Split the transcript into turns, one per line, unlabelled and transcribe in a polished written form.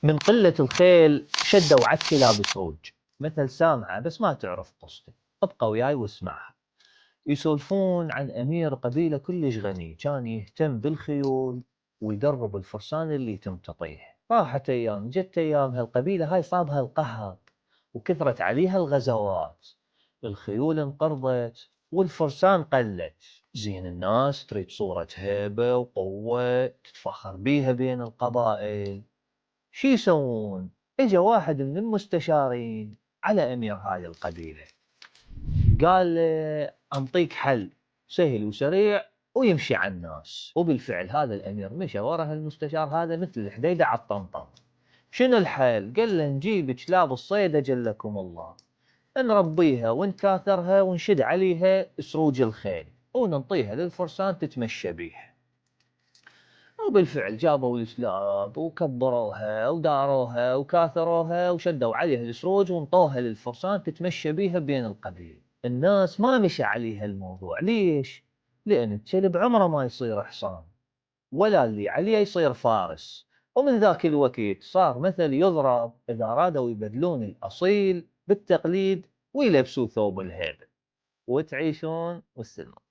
من قلة الخيل شدوا عالكلاب سروج، مثل سامعة بس ما تعرف قصته. ابقى وياي واسمعها. يسولفون عن أمير قبيلة كلش غني كان يهتم بالخيول ويدرب الفرسان اللي تمتطيه. راحت أيام جت أيام هالقبيلة هاي صابها القهر وكثرت عليها الغزوات. الخيول انقرضت والفرسان قلت. زين الناس تريد صورة هيبة وقوة تتفخر بيها بين القبائل. شي يسوون؟ اجا واحد من المستشارين على امير هاي القبيلة، قال له انطيك حل سهل وسريع ويمشي على الناس. وبالفعل هذا الامير مشى ورا المستشار هذا مثل الحديدة على الطمطم. شنو الحل؟ قال له نجيب كلاب الصيد اجلكم الله، نربيها ونكاثرها ونشد عليها سروج الخيل وننطيها للفرسان تتمشى بيها. وبالفعل جابوا الكلاب وكبروها وداروها وكاثروها وشدوا عليها السروج وانطوها للفرسان تتمشى بيها بين القبيل. الناس ما مشى عليها الموضوع. ليش؟ لأن الكلب عمره ما يصير حصان ولا اللي عليه يصير فارس. ومن ذاك الوقت صار مثل يضرب إذا رادوا يبدلون الأصيل بالتقليد ويلبسوا ثوب الهيبة وتعيشون والسلام.